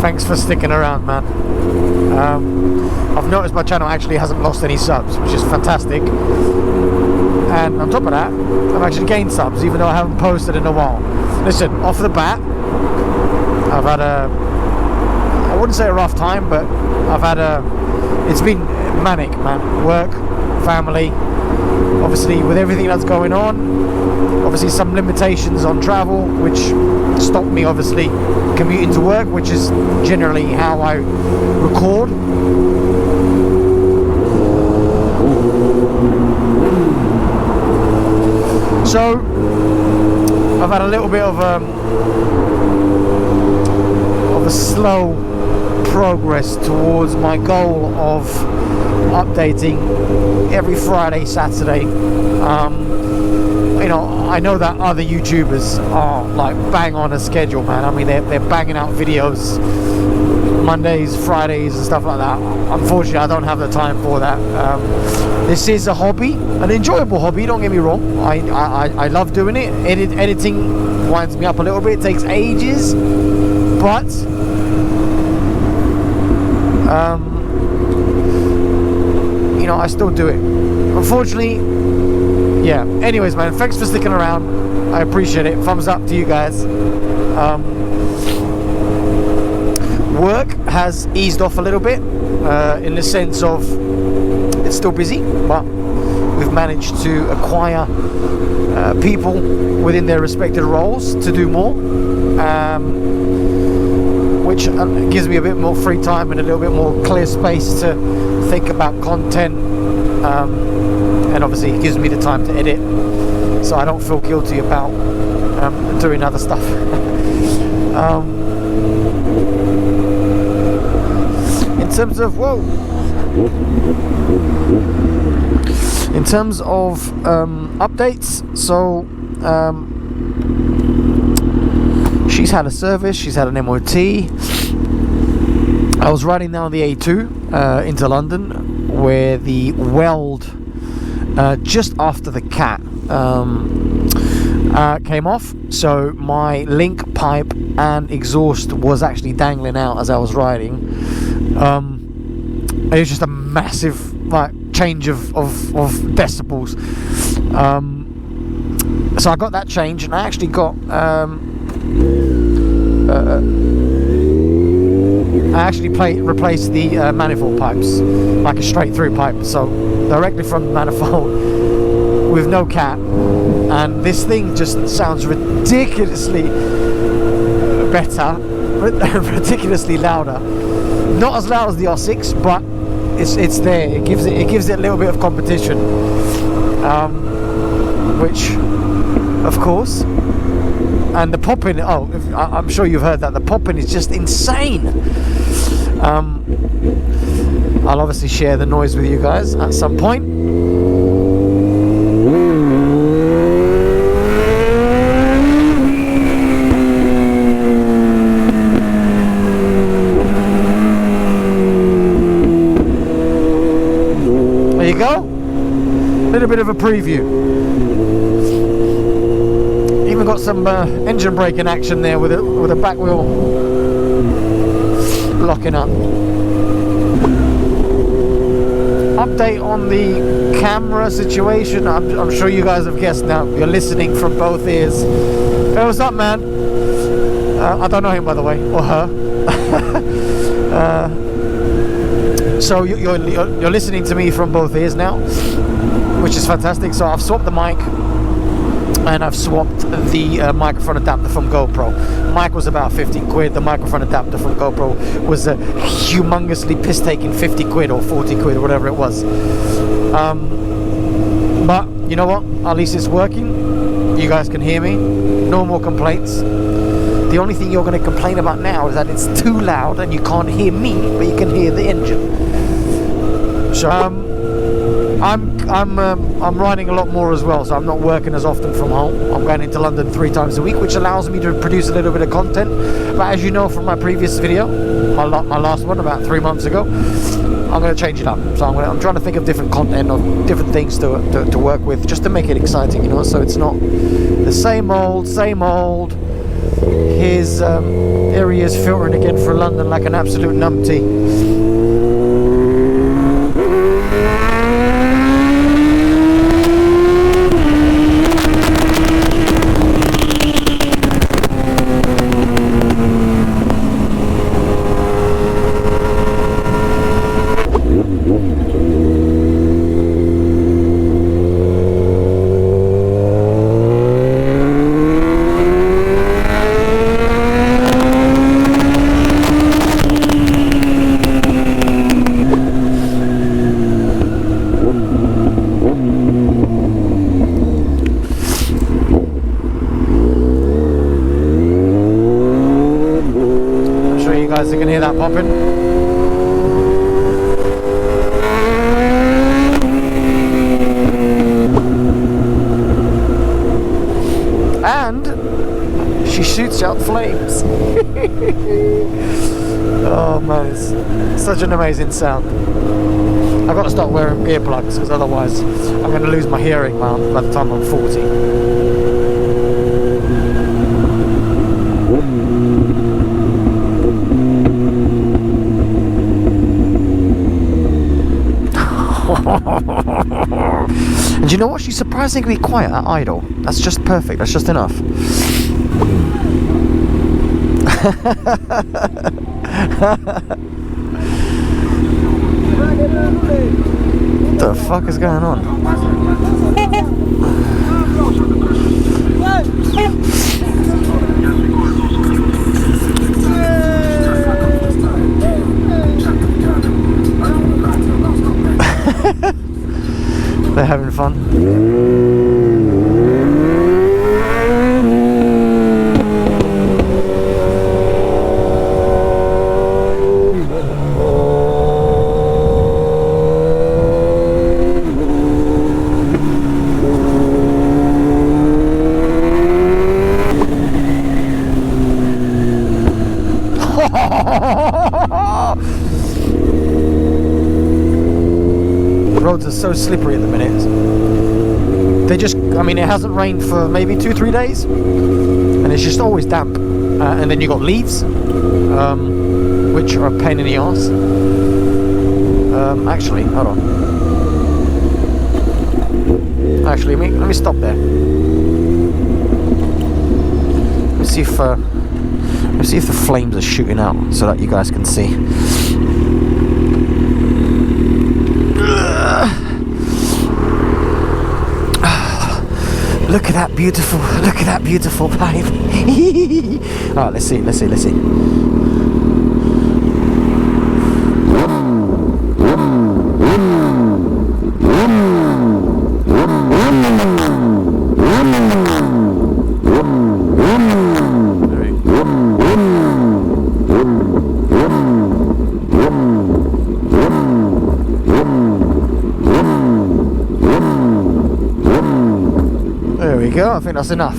Thanks for sticking around, man. I've noticed my channel actually hasn't lost any subs, which is fantastic. And on top of that, I've actually gained subs, even though I haven't posted in a while. Listen, off the bat, I've had I wouldn't say a rough time, but I've had it's been manic, man. Work, family, obviously with everything that's going on, obviously some limitations on travel, which stopped me obviously commuting to work, which is generally how I record. So I've had a little bit of a slow progress towards my goal of updating every Friday, Saturday. You know, I know that other YouTubers are like bang on a schedule, man. I mean, they're banging out videos Mondays, Fridays and stuff like that. Unfortunately, I don't have the time for that. This is a hobby, an enjoyable hobby, don't get me wrong. I love doing it. Editing winds me up a little bit. It takes ages, but you know, I still do it. Unfortunately, yeah. Anyways, man, thanks for sticking around. I appreciate it. Thumbs up to you guys. Work has eased off a little bit, in the sense of it's still busy, but we've managed to acquire people within their respective roles to do more, which gives me a bit more free time and a little bit more clear space to think about content, and obviously it gives me the time to edit, so I don't feel guilty about doing other stuff. In terms of updates, so she's had a service, she's had an MOT. I was riding down the A2 into London, where the weld just after the cat came off, so my link pipe and exhaust was actually dangling out as I was riding. It was just a massive like change of decibels. So I got that changed, and I actually got replaced the manifold pipes, like a straight through pipe, so directly from the manifold with no cap, and this thing just sounds ridiculously better, ridiculously louder. Not as loud as the R6, but it's there. It gives it a little bit of competition, which, of course, and the popping. Oh, I'm sure you've heard that the popping is just insane. I'll obviously share the noise with you guys at some point. There you go. A little bit of a preview. Even got some engine braking action there with a back wheel locking up. Update on the camera situation. I'm sure you guys have guessed now. You're listening from both ears. Hey, what's up, man? I don't know him, by the way, or her. So you're listening to me from both ears now, which is fantastic. So I've swapped the mic, and I've swapped the microphone adapter from GoPro. The mic was about 50 quid. The microphone adapter from GoPro was a humongously piss-taking 50 quid or 40 quid or whatever it was. But you know what? At least it's working. You guys can hear me. No more complaints. The only thing you're going to complain about now is that it's too loud and you can't hear me, but you can hear the engine. So I'm riding a lot more as well, so I'm not working as often from home. I'm going into London 3 times a week, which allows me to produce a little bit of content. But as you know from my previous video, my last one about 3 months ago, I'm going to change it up. So I'm trying to think of different content, of different things to work with, just to make it exciting, you know, so it's not the same old. Here he is filtering again for London like an absolute numpty. Guys, you can hear that popping. And she shoots out flames. Oh man, it's such an amazing sound. I've got to start wearing earplugs because otherwise I'm going to lose my hearing by the time I'm 40. And you know what? She's surprisingly quiet at idle. That's just perfect. That's just enough. What the fuck is going on? They're having fun. Roads are so slippery at the minute. They just, I mean, it hasn't rained for maybe 2-3 days, and it's just always damp. And then you got leaves, which are a pain in the arse. Actually, hold on. Actually, let me stop there. Let's see if the flames are shooting out so that you guys can see. Look at that beautiful pipe. Alright, let's see. There we go, I think that's enough.